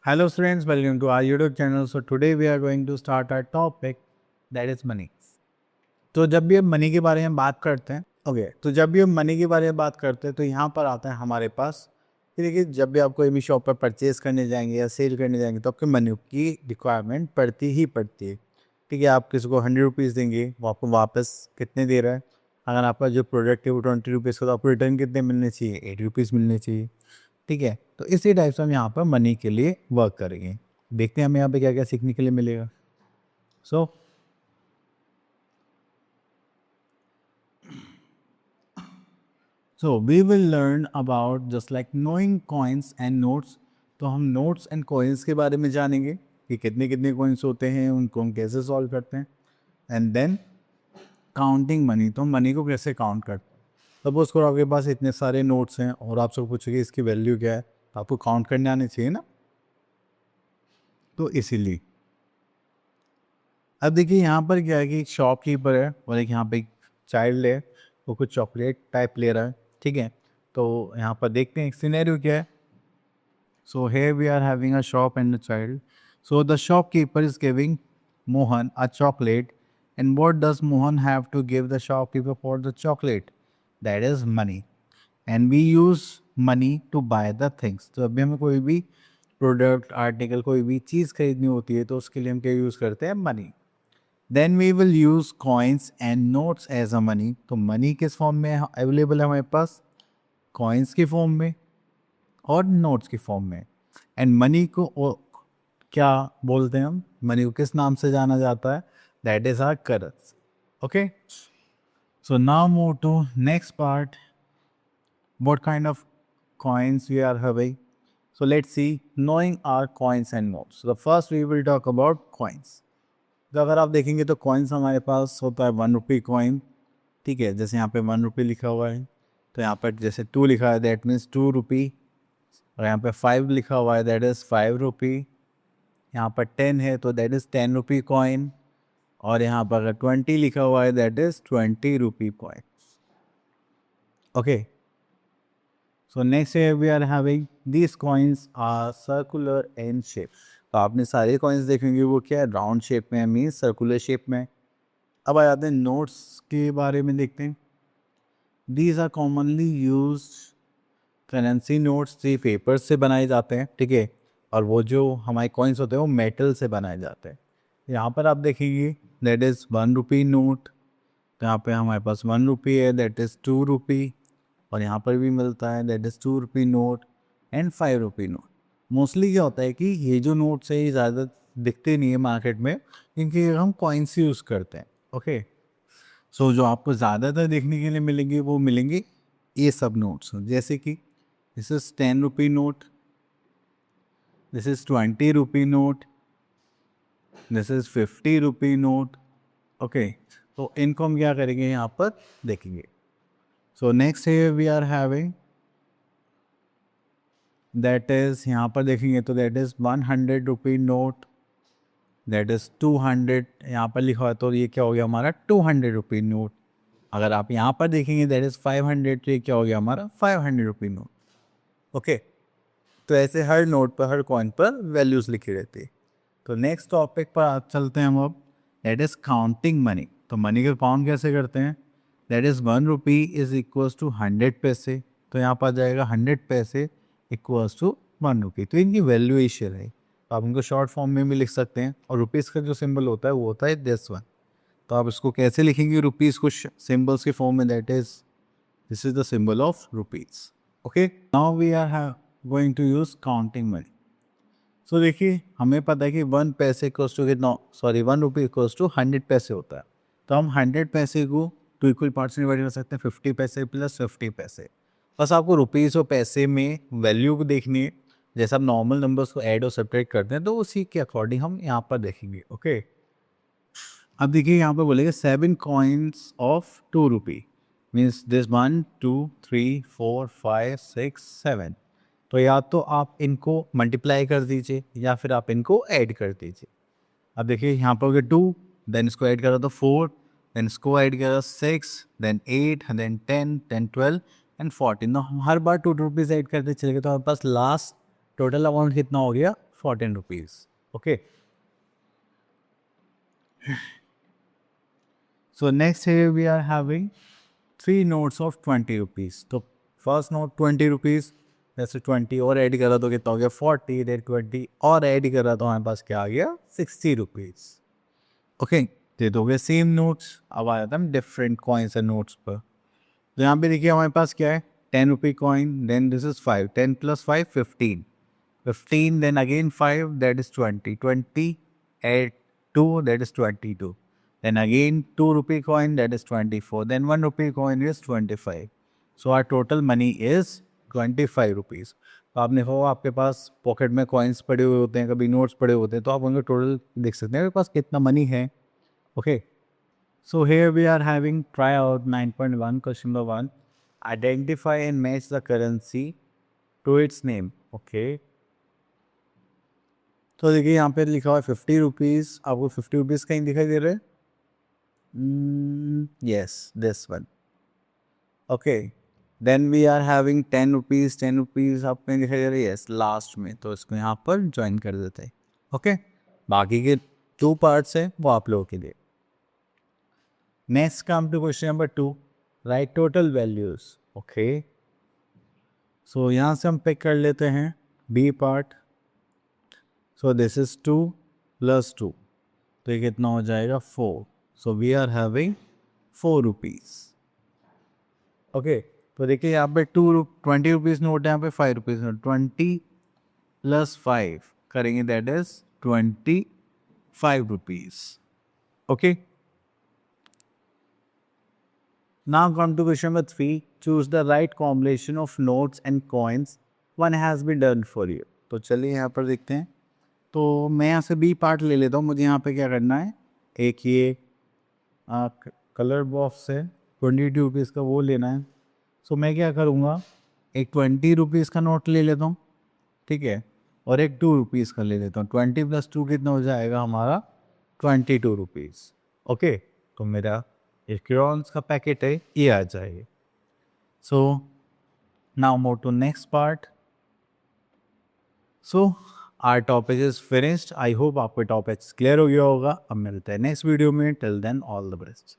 Hello students, welcome to our YouTube channel. So today we are going to start our topic that is money. तो जब भी हम money के बारे में बात करते हैं तो जब भी हम मनी के बारे में बात करते हैं तो यहाँ पर आता है हमारे पास कि देखिए जब भी आप कोई भी शॉप पर परचेज करने जाएंगे या सेल करने जाएंगे तो आपके मनी की रिक्वायरमेंट पड़ती ही पड़ती है। ठीक है, आप किसी को 100 रुपीज़ देंगे, वो आपको वापस कितने दे रहा है? अगर आपका जो प्रोडक्ट है वो 20 रुपीज़ का, तो आपको रिटर्न कितने मिलने चाहिए? 8 रुपीज़ मिलने चाहिए। ठीक है, तो इसी टाइप से हम यहाँ पर मनी के लिए वर्क करेंगे। देखते हैं हमें यहाँ पे क्या क्या सीखने के लिए मिलेगा। So we will learn about just like knowing coins and notes. तो हम नोट्स एंड कॉइन्स के बारे में जानेंगे कि कितने कितने कॉइन्स होते हैं, उनको हम कैसे सॉल्व करते हैं। एंड देन काउंटिंग मनी, तो हम मनी को कैसे काउंट करते हैं। सपोज करो आपके पास इतने सारे नोट्स हैं और आपसे पूछोगे इसकी वैल्यू क्या है, तो आपको काउंट करने आने चाहिए ना। तो इसीलिए अब देखिए यहाँ पर क्या है कि एक शॉपकीपर है और एक यहाँ पे एक चाइल्ड है, वो कुछ चॉकलेट टाइप ले रहा है। ठीक है, तो यहाँ पर देखते हैं सिनेरियो क्या है। So here we are having a shop and a child. So the shopkeeper is giving Mohan a chocolate. And what does Mohan have to give the shopkeeper for the chocolate? That is money. And we use money to buy the things. तो अभी हमें कोई भी product article कोई भी चीज़ खरीदनी होती है तो उसके लिए हम क्या यूज़ करते हैं? Money. Then we will use coins and notes as a money. तो मनी किस फॉर्म में अवेलेबल है हमारे पास? कॉइन्स की फॉर्म में और नोट्स की फॉर्म में। एंड मनी को क्या बोलते हैं हम? मनी को किस नाम से जाना जाता है? That is our currency. Okay, so now move to next part, what kind of coins we are having. So let's see knowing our coins and notes. So the first we will talk about coins. तो अगर आप देखेंगे तो coins हमारे पास होता है 1 rupee coin. ठीक है, जैसे यहाँ पे 1 रुपी लिखा हुआ है तो यहाँ पर जैसे 2 लिखा है दैट मीन्स 2 रुपी, और यहाँ पे 5 लिखा हुआ है दैट इज़ 5 रुपी। यहाँ पर 10 है तो दैट इज़ 10 रुपी कॉइन, और यहाँ पर अगर 20 लिखा हुआ है that is 20 rupee coin. Okay, so next we are having these coins are circular in shape. तो आपने सारे कॉइन्स देखेंगे वो क्या है? राउंड शेप में, मीन्स सर्कुलर शेप में। अब आ जाते हैं नोट्स के बारे में, देखते हैं। These are commonly use currency notes, ये पेपर से बनाए जाते हैं। ठीक है, और वो जो हमारे कॉइन्स होते हैं वो मेटल से बनाए जाते हैं। यहाँ पर आप देखेंगे दैट इज़ 1 रुपी नोट, तो यहाँ पे हमारे पास 1 रुपी है दैट इज़ 2 रुपी, और यहाँ पर भी मिलता है that is 2 rupee note and 5 rupee note. Mostly क्या होता है कि ये जो नोट्स है ये ज़्यादा दिखते नहीं है मार्केट में, क्योंकि हम कॉइन्स यूज़ करते हैं। ओके, सो जो आपको ज़्यादातर देखने के लिए मिलेंगे वो मिलेंगे ये सब नोट्स, जैसे कि this is 10 rupee note, this is 20 rupee note, this is 50 rupee note. Okay, तो इनको हम क्या करेंगे यहाँ पर देखेंगे। सो नेक्स्ट है we are having that is, यहाँ पर देखेंगे तो that is 100 rupee note, that is 200, यहाँ पर लिखा हुआ है तो ये क्या हो गया हमारा 200 रुपी नोट। अगर आप यहाँ पर देखेंगे दैट इज 500, तो ये क्या हो गया हमारा 500 रुपी नोट। ओके, तो ऐसे हर नोट पर, हर कॉइन पर वैल्यूज़ लिखी रहती है। तो नेक्स्ट टॉपिक पर चलते हैं हम अब, दैट इज़ काउंटिंग मनी। तो मनी का काउंट कैसे करते हैं? That is 1 rupee is equals to 100 paise. तो यहाँ पर जाएगा 100 पैसे इक्वल्स टू 1 रुपी। तो इनकी वैल्यूएशन है, तो आप इनको शॉर्ट फॉर्म में भी लिख सकते हैं। और रुपीज़ का जो सिंबल होता है वो होता है दिस वन। तो आप इसको कैसे लिखेंगे रुपीज़ को सिंबल्स के फॉर्म में? That is this is the symbol of rupees. Okay, now we are going to use counting money. So देखिए हमें पता है कि 1 पैसे इक्वल्स टू कितना, सॉरी 1 रुपी इक्वल्स टू 100 पैसे होता है। तो हम 100 पैसे को टू इक्वल पार्ट्स में डिवाइड कर सकते हैं, 50 पैसे प्लस 50 पैसे। बस आपको रुपीज़ और पैसे में वैल्यू को देखनी है। जैसे आप नॉर्मल नंबर्स को ऐड और सब्ट्रैक्ट करते हैं तो उसी के अकॉर्डिंग हम यहाँ पर देखेंगे। ओके, अब देखिए यहाँ पर बोलेंगे 7 coins of 2 rupee, means this 1 2 3 4 5 6 7। तो या तो आप इनको मल्टीप्लाई कर दीजिए या फिर आप इनको ऐड कर दीजिए। अब देखिए यहाँ पर हो गया 2, देन इसको ऐड करा तो 4, देन इसको ऐड करा 6, देन 8, देन 10, देन 12 एंड 14। तो हम हर बार 2 रुपीज़ ऐड करते चले गए तो हमारे पास लास्ट टोटल अमाउंट कितना हो गया? 14 rupees. Okay. So next here we are having 3 notes of 20 rupees. तो first note 20 rupees, जैसे 20 और ऐड करा तो कितना हो गया 40, then 20 और ऐड करा तो हमारे पास क्या आ गया 60 rupees. ओके, ये तो हो गए सेम नोट्स. अब आ जाता है डिफरेंट कॉइन्स एंड नोट्स पर. तो यहाँ पे देखिए हमारे पास क्या है 10 rupee coin, then this is 5, 10 + 5 15, 15 then again 5 that is 20, 20 add 2 that is 22, then again 2 rupee coin that is 24, then 1 rupee coin is 25. So our total money is 25 rupees. तो आपने देखो आपके पास पॉकेट में कॉइन्स पड़े हुए होते हैं, कभी नोट्स पड़े होते हैं, तो आप उनका टोटल देख सकते हैं मेरे पास कितना मनी है. Okay, so here we are having try out 9.1 question number 1. Identify and match the currency to its name. Okay. तो देखिए यहाँ पे लिखा हुआ है 50 रुपीज़. आपको 50 रुपीज़ कहीं दिखाई दे रहा है? Yes, this one. Okay, then we are having 10 rupees. 10 rupees आप कहीं दिखाई दे रहा है? यस, लास्ट में. तो इसको यहाँ पर ज्वाइन कर देते हैं. ओके, बाकी के 2 पार्ट्स हैं वो आप लोगों के लिए. Next come to question number 2. Right total values. Okay, so यहाँ से हम पिक कर लेते हैं B part. So this is 2 + 2, तो ये कितना हो जाएगा 4. So we are having 4 rupees. Okay, तो देखिए यहाँ पे 20 रुपीज़ नोट है, यहाँ पे 5 रुपीज़ नोट. 20 + 5 करेंगे that is 25 rupees. Okay, now come to question number 3. Choose the right combination of notes and coins. One has been done for you. तो चलिए यहाँ पर देखते हैं. तो मैं यहाँ से बी पार्ट ले लेता हूँ. मुझे यहाँ पे क्या करना है, एक ये कलर बॉक्स है 22 रुपीज़ का, वो लेना है. सो मैं क्या करूँगा, एक 20 रुपीज़ का नोट ले लेता हूँ, ठीक है, और एक 2 रुपीज़ का ले लेता हूँ. 20 + 2 कितना हो जाएगा हमारा 22 रुपीज़. ओके, तो मेरा ये क्रेयॉन्स का पैकेट है ये आ जाएगा. So now move to next part. So our topic is finished. I hope आपको टॉपिक क्लियर हो गया होगा. अब मिलते हैं नेक्स्ट वीडियो में. Till then all the best.